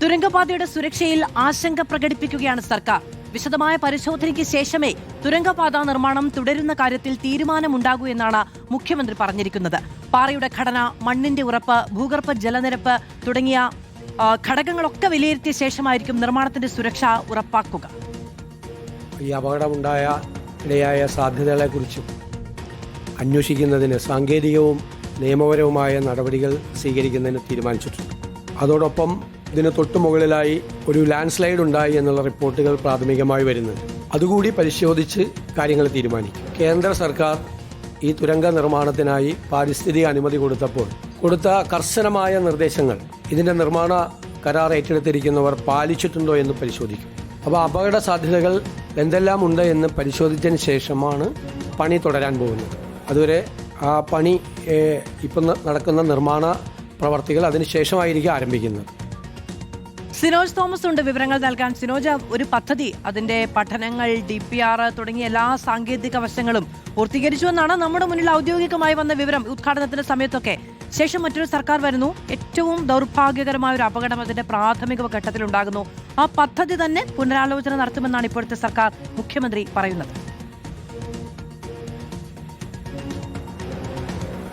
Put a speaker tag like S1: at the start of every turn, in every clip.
S1: തുരങ്കപാതയുടെ സുരക്ഷയിൽ ആശങ്ക പ്രകടിപ്പിക്കുകയാണ് സർക്കാർ. വിശദമായ പരിശോധനയ്ക്ക് ശേഷമേ തുരങ്കപാത നിർമ്മാണം തുടരുന്ന കാര്യത്തിൽ തീരുമാനമുണ്ടാകൂ എന്നാണ് മുഖ്യമന്ത്രി പറഞ്ഞിരിക്കുന്നത്. പാറയുടെ ഘടന, മണ്ണിന്റെ ഉറപ്പ്, ഭൂഗർഭ ജലനിരപ്പ് തുടങ്ങിയ ഘടകങ്ങളൊക്കെ വിലയിരുത്തിയ ശേഷമായിരിക്കും നിർമ്മാണത്തിന്റെ സുരക്ഷ ഉറപ്പാക്കുക.
S2: ഈ അപകടമുണ്ടായ ഇടയായ സാധ്യതകളെക്കുറിച്ചും അന്വേഷിക്കുന്നതിന് സാങ്കേതികവും നിയമപരവുമായ നടപടികൾ സ്വീകരിക്കുന്നതിന് തീരുമാനിച്ചിട്ടുണ്ട്. അതോടൊപ്പം ഇതിന് തൊട്ടുമുകളിലായി ഒരു ലാൻഡ് സ്ലൈഡ് ഉണ്ടായി എന്നുള്ള റിപ്പോർട്ടുകൾ പ്രാഥമികമായി വരുന്നുണ്ട്. അതുകൂടി പരിശോധിച്ച് കാര്യങ്ങൾ തീരുമാനിക്കും. കേന്ദ്ര സർക്കാർ ഈ തുരങ്ക നിർമ്മാണത്തിനായി പാരിസ്ഥിതിക അനുമതി കൊടുത്ത കർശനമായ നിർദ്ദേശങ്ങൾ ഇതിൻ്റെ നിർമ്മാണ കരാർ ഏറ്റെടുത്തിരിക്കുന്നവർ പാലിച്ചിട്ടുണ്ടോ എന്ന് പരിശോധിക്കും. അപ്പോൾ അപകട സാധ്യതകൾ എന്തെല്ലാം ഉണ്ട് എന്ന് പരിശോധിച്ചതിന് ശേഷമാണ് പണി തുടരാൻ പോകുന്നത്. അതുവരെ ആ പണി ഇപ്പം നടക്കുന്ന നിർമ്മാണ പ്രവർത്തികൾ അതിനുശേഷമായിരിക്കും ആരംഭിക്കുന്നത്.
S1: സിനോജ് തോമസ് ഉണ്ട് വിവരങ്ങൾ നൽകാൻ. സിനോജ്, ഒരു പദ്ധതി, അതിന്റെ പഠനങ്ങൾ, DPR തുടങ്ങിയ എല്ലാ സാങ്കേതിക വശങ്ങളും പൂർത്തീകരിച്ചു എന്നാണ് നമ്മുടെ മുന്നിൽ ഔദ്യോഗികമായി വന്ന വിവരം ഉദ്ഘാടനത്തിന്റെ സമയത്തൊക്കെ. ശേഷം മറ്റൊരു സർക്കാർ വരുന്നു. ഏറ്റവും ദൗർഭാഗ്യകരമായ ഒരു അപകടം അതിന്റെ പ്രാഥമിക ഘട്ടത്തിലുണ്ടാകുന്നു. ആ പദ്ധതി തന്നെ പുനരാലോചന നടത്തുമെന്നാണ് ഇപ്പോഴത്തെ സർക്കാർ, മുഖ്യമന്ത്രി പറയുന്നത്.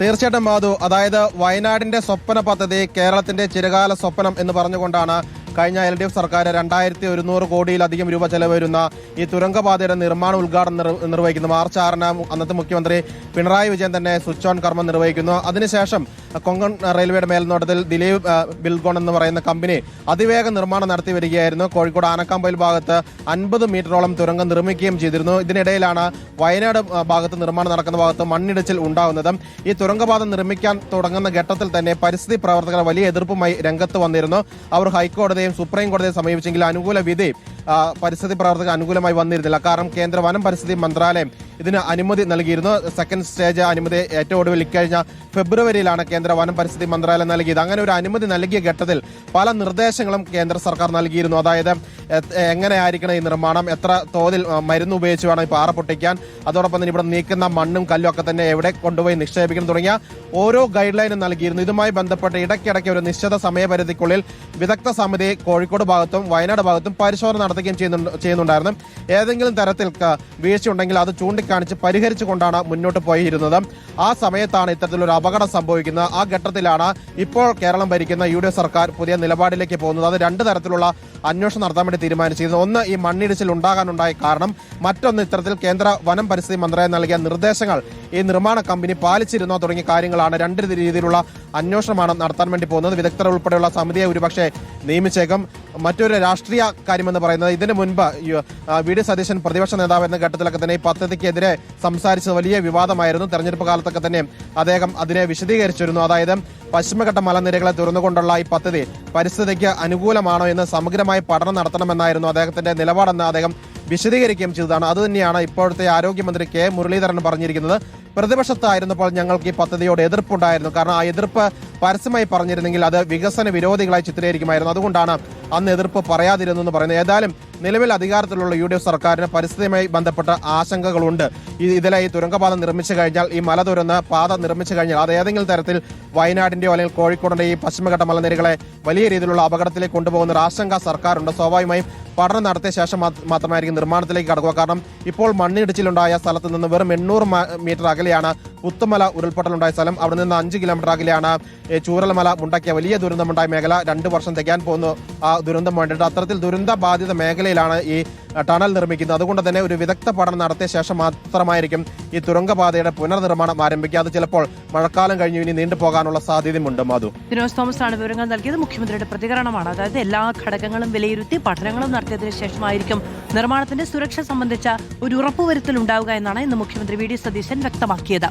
S3: തീർച്ചയായിട്ടും മാധു, അതായത് വയനാടിന്റെ സ്വപ്ന പദ്ധതി കേരളത്തിന്റെ ചിരകാല സ്വപ്നം എന്ന് പറഞ്ഞുകൊണ്ടാണ് കഴിഞ്ഞ LDF സർക്കാർ 2100 കോടിയിലധികം രൂപ ചെലവ് വരുന്ന ഈ തുരങ്കപാതയുടെ നിർമ്മാണ ഉദ്ഘാടനം നിർവഹിക്കുന്നു. മാർച്ച് 6-ന് അന്നത്തെ മുഖ്യമന്ത്രി പിണറായി വിജയൻ തന്നെ സ്വിച്ച് ഓൺ കർമ്മം നിർവഹിക്കുന്നു. അതിനുശേഷം കൊങ്കൺ റെയിൽവേയുടെ മേൽനോട്ടത്തിൽ ദിലീപ് ബിൽഗോൺ എന്ന് പറയുന്ന കമ്പനി അതിവേഗ നിർമ്മാണം നടത്തി വരികയായിരുന്നു. കോഴിക്കോട് ആനക്കാമ്പയിൽ ഭാഗത്ത് 50 മീറ്ററോളം തുരങ്കം നിർമ്മിക്കുകയും ചെയ്തിരുന്നു. ഇതിനിടയിലാണ് വയനാട് ഭാഗത്ത് നിർമ്മാണം നടക്കുന്ന ഭാഗത്ത് മണ്ണിടിച്ചിൽ ഉണ്ടാകുന്നത്. ഈ തുരങ്കപാത നിർമ്മിക്കാൻ തുടങ്ങുന്ന ഘട്ടത്തിൽ തന്നെ പരിസ്ഥിതി പ്രവർത്തകർ വലിയ എതിർപ്പുമായി രംഗത്ത് വന്നിരുന്നു. അവർ ഹൈക്കോടതിയും സുപ്രീം കോടതിയെ സമീപിച്ചെങ്കിൽ അനുകൂല വിധി പരിസ്ഥിതി പ്രവർത്തകർ അനുകൂലമായി വന്നിരുന്നില്ല. കാരണം കേന്ദ്ര വനം പരിസ്ഥിതി മന്ത്രാലയം ഇതിന് അനുമതി നൽകിയിരുന്നു. സെക്കൻഡ് സ്റ്റേജ് അനുമതി ഏറ്റവും ഒടുവിൽ ഇക്കഴിഞ്ഞ ഫെബ്രുവരിയിലാണ് കേന്ദ്ര വനം പരിസ്ഥിതി മന്ത്രാലയം നൽകിയത്. അങ്ങനെ ഒരു അനുമതി നൽകിയ ഘട്ടത്തിൽ പല നിർദ്ദേശങ്ങളും കേന്ദ്ര സർക്കാർ നൽകിയിരുന്നു. അതായത് എങ്ങനെയായിരിക്കണം ഈ നിർമ്മാണം, എത്ര തോതിൽ മരുന്ന് ഉപയോഗിച്ച് വേണം ഈ പാറ പൊട്ടിക്കാൻ, അതോടൊപ്പം തന്നെ ഇവിടെ നീക്കുന്ന മണ്ണും കല്ലും ഒക്കെ തന്നെ എവിടെ കൊണ്ടുപോയി നിക്ഷേപിക്കണം തുടങ്ങിയ ഓരോ ഗൈഡ് ലൈനും നൽകിയിരുന്നു. ഇതുമായി ബന്ധപ്പെട്ട് ഇടയ്ക്കിടയ്ക്ക് ഒരു നിശ്ചിത സമയപരിധിക്കുള്ളിൽ വിദഗ്ധ സമിതി കോഴിക്കോട് ഭാഗത്തും വയനാട് ഭാഗത്തും പരിശോധന നടത്തുകയും ചെയ്യുന്നുണ്ടായിരുന്നു. ഏതെങ്കിലും തരത്തിൽ വീഴ്ചയുണ്ടെങ്കിൽ അത് ചൂണ്ടിക്കാണിച്ച് പരിഹരിച്ചുകൊണ്ടാണ് മുന്നോട്ട് പോയിരുന്നത്. ആ സമയത്താണ് ഇത്തരത്തിലൊരു അപകടം സംഭവിക്കുന്നത്. ആ ഘട്ടത്തിലാണ് ഇപ്പോൾ കേരളം ഭരിക്കുന്ന UDF സർക്കാർ പുതിയ നിലപാടിലേക്ക് പോകുന്നത്. അത് രണ്ട് തരത്തിലുള്ള അന്വേഷണം നടത്താൻ വേണ്ടി തീരുമാനിച്ചിരുന്നു. ഒന്ന്, ഈ മണ്ണിടിച്ചിൽ ഉണ്ടാകാനുണ്ടായ കാരണം, മറ്റൊന്ന് ഇത്തരത്തിൽ കേന്ദ്ര വനം പരിസ്ഥിതി മന്ത്രാലയം നൽകിയ നിർദ്ദേശങ്ങൾ ഈ നിർമ്മാണ കമ്പനി പാലിച്ചിരുന്നോ തുടങ്ങിയ കാര്യങ്ങളാണ്. രണ്ട് രീതിയിലുള്ള അന്വേഷണമാണ് നടത്താൻ വേണ്ടി പോകുന്നത്. വിദഗ്ധർ ഉൾപ്പെടെയുള്ള സമിതിയെ ഒരുപക്ഷെ നിയമിച്ചേക്കും. മറ്റൊരു രാഷ്ട്രീയ കാര്യമെന്ന് പറയുന്നത്, ഇതിനു മുൻപ് VD സതീശൻ പ്രതിപക്ഷ നേതാവ് എന്ന ഘട്ടത്തിലൊക്കെ തന്നെ ഈ പദ്ധതിക്കെതിരെ സംസാരിച്ചത് വലിയ വിവാദമായിരുന്നു. തെരഞ്ഞെടുപ്പ് കാലത്തൊക്കെ തന്നെ അദ്ദേഹം അതിനെ വിശദീകരിച്ചിരുന്നു. അതായത് പശ്ചിമഘട്ട മലനിരകളെ തുറന്നുകൊണ്ടുള്ള ഈ പദ്ധതി പരിസ്ഥിതിക്ക് അനുകൂലമാണോ എന്ന് സമഗ്രമായി പഠനം നടത്തണമെന്നായിരുന്നു അദ്ദേഹത്തിന്റെ നിലപാടെന്ന് അദ്ദേഹം വിശദീകരിക്കുകയും ചെയ്തതാണ്. അതുതന്നെയാണ് ഇപ്പോഴത്തെ ആരോഗ്യമന്ത്രി K മുരളീധരൻ പറഞ്ഞിരിക്കുന്നത്. പ്രതിപക്ഷത്തായിരുന്നപ്പോൾ ഞങ്ങൾക്ക് ഈ പദ്ധതിയോട് എതിർപ്പുണ്ടായിരുന്നു. കാരണം ആ എതിർപ്പ് പരസ്യമായി പറഞ്ഞിരുന്നെങ്കിൽ അത് വികസന വിരോധികളായി ചിത്രീകരിക്കുമായിരുന്നു. അതുകൊണ്ടാണ് അന്ന് എതിർപ്പ് പറയാതിരുന്നെന്ന് പറയുന്നത്. ഏതായാലും നിലവിൽ അധികാരത്തിലുള്ള UDF സർക്കാരിന് പരിസ്ഥിതിയുമായി ബന്ധപ്പെട്ട ആശങ്കകളുണ്ട്. ഇതിലെ ഈ തുരങ്കപാത നിർമ്മിച്ചു കഴിഞ്ഞാൽ, ഈ മല തുരന്ന് പാത നിർമ്മിച്ചു കഴിഞ്ഞാൽ അത് ഏതെങ്കിലും തരത്തിൽ വയനാടിന്റെയോ അല്ലെങ്കിൽ കോഴിക്കോടിന്റെ ഈ പശ്ചിമഘട്ട മലനിരകളെ വലിയ രീതിയിലുള്ള അപകടത്തിലേക്ക് കൊണ്ടുപോകുന്ന ഒരു ആശങ്ക സർക്കാരുണ്ട്. സ്വാഭാവികമായും പഠനം നടത്തിയ ശേഷം മാത്രമായിരിക്കും നിർമ്മാണത്തിലേക്ക് കടക്കുക. കാരണം ഇപ്പോൾ മണ്ണിടിച്ചിലുണ്ടായ സ്ഥലത്ത് നിന്ന് വെറും 800 മീറ്റർ അകലെയാണ് പുത്തുമല ഉരുൾപൊട്ടലുണ്ടായ സ്ഥലം. അവിടെ നിന്ന് 5 കിലോമീറ്റർ അകലെയാണ് ചൂരൽമല ഉണ്ടാക്കിയ വലിയ ദുരന്തമുണ്ടായ മേഖല. 2 വർഷം തികയാൻ പോകുന്നു ആ ദുരന്തം വേണ്ടിയിട്ട്. അത്തരത്തിൽ ദുരന്ത ബാധിത മേഖലയിലാണ് ഈ ടണൽ നിർമ്മിക്കുന്നത്. അതുകൊണ്ട് തന്നെ ഒരു വിദഗ്ധ പഠനം നടത്തിയ ശേഷം മാത്രമായിരിക്കും ഈ തുരങ്കപാതയുടെ പുനർനിർമ്മാണം ആരംഭിക്കുക. അത് ചിലപ്പോൾ മഴക്കാലം കഴിഞ്ഞു ഇനി നീണ്ടുപോകാനുള്ള സാധ്യതയുമുണ്ട്. മാധു,
S1: സിനോജ് തോമസ് ആണ് വിവരങ്ങൾ നൽകിയത്. മുഖ്യമന്ത്രിയുടെ പ്രതികരണമാണ്. അതായത് എല്ലാ ഘടകങ്ങളും വിലയിരുത്തി പഠനങ്ങളും നടത്തിയതിനു ശേഷമായിരിക്കും നിർമ്മാണത്തിന്റെ സുരക്ഷ സംബന്ധിച്ച ഒരു ഉറപ്പുവരുത്തൽ ഉണ്ടാവുക എന്നാണ് ഇന്ന് മുഖ്യമന്ത്രി VD സതീശൻ വ്യക്തമാക്കിയത്.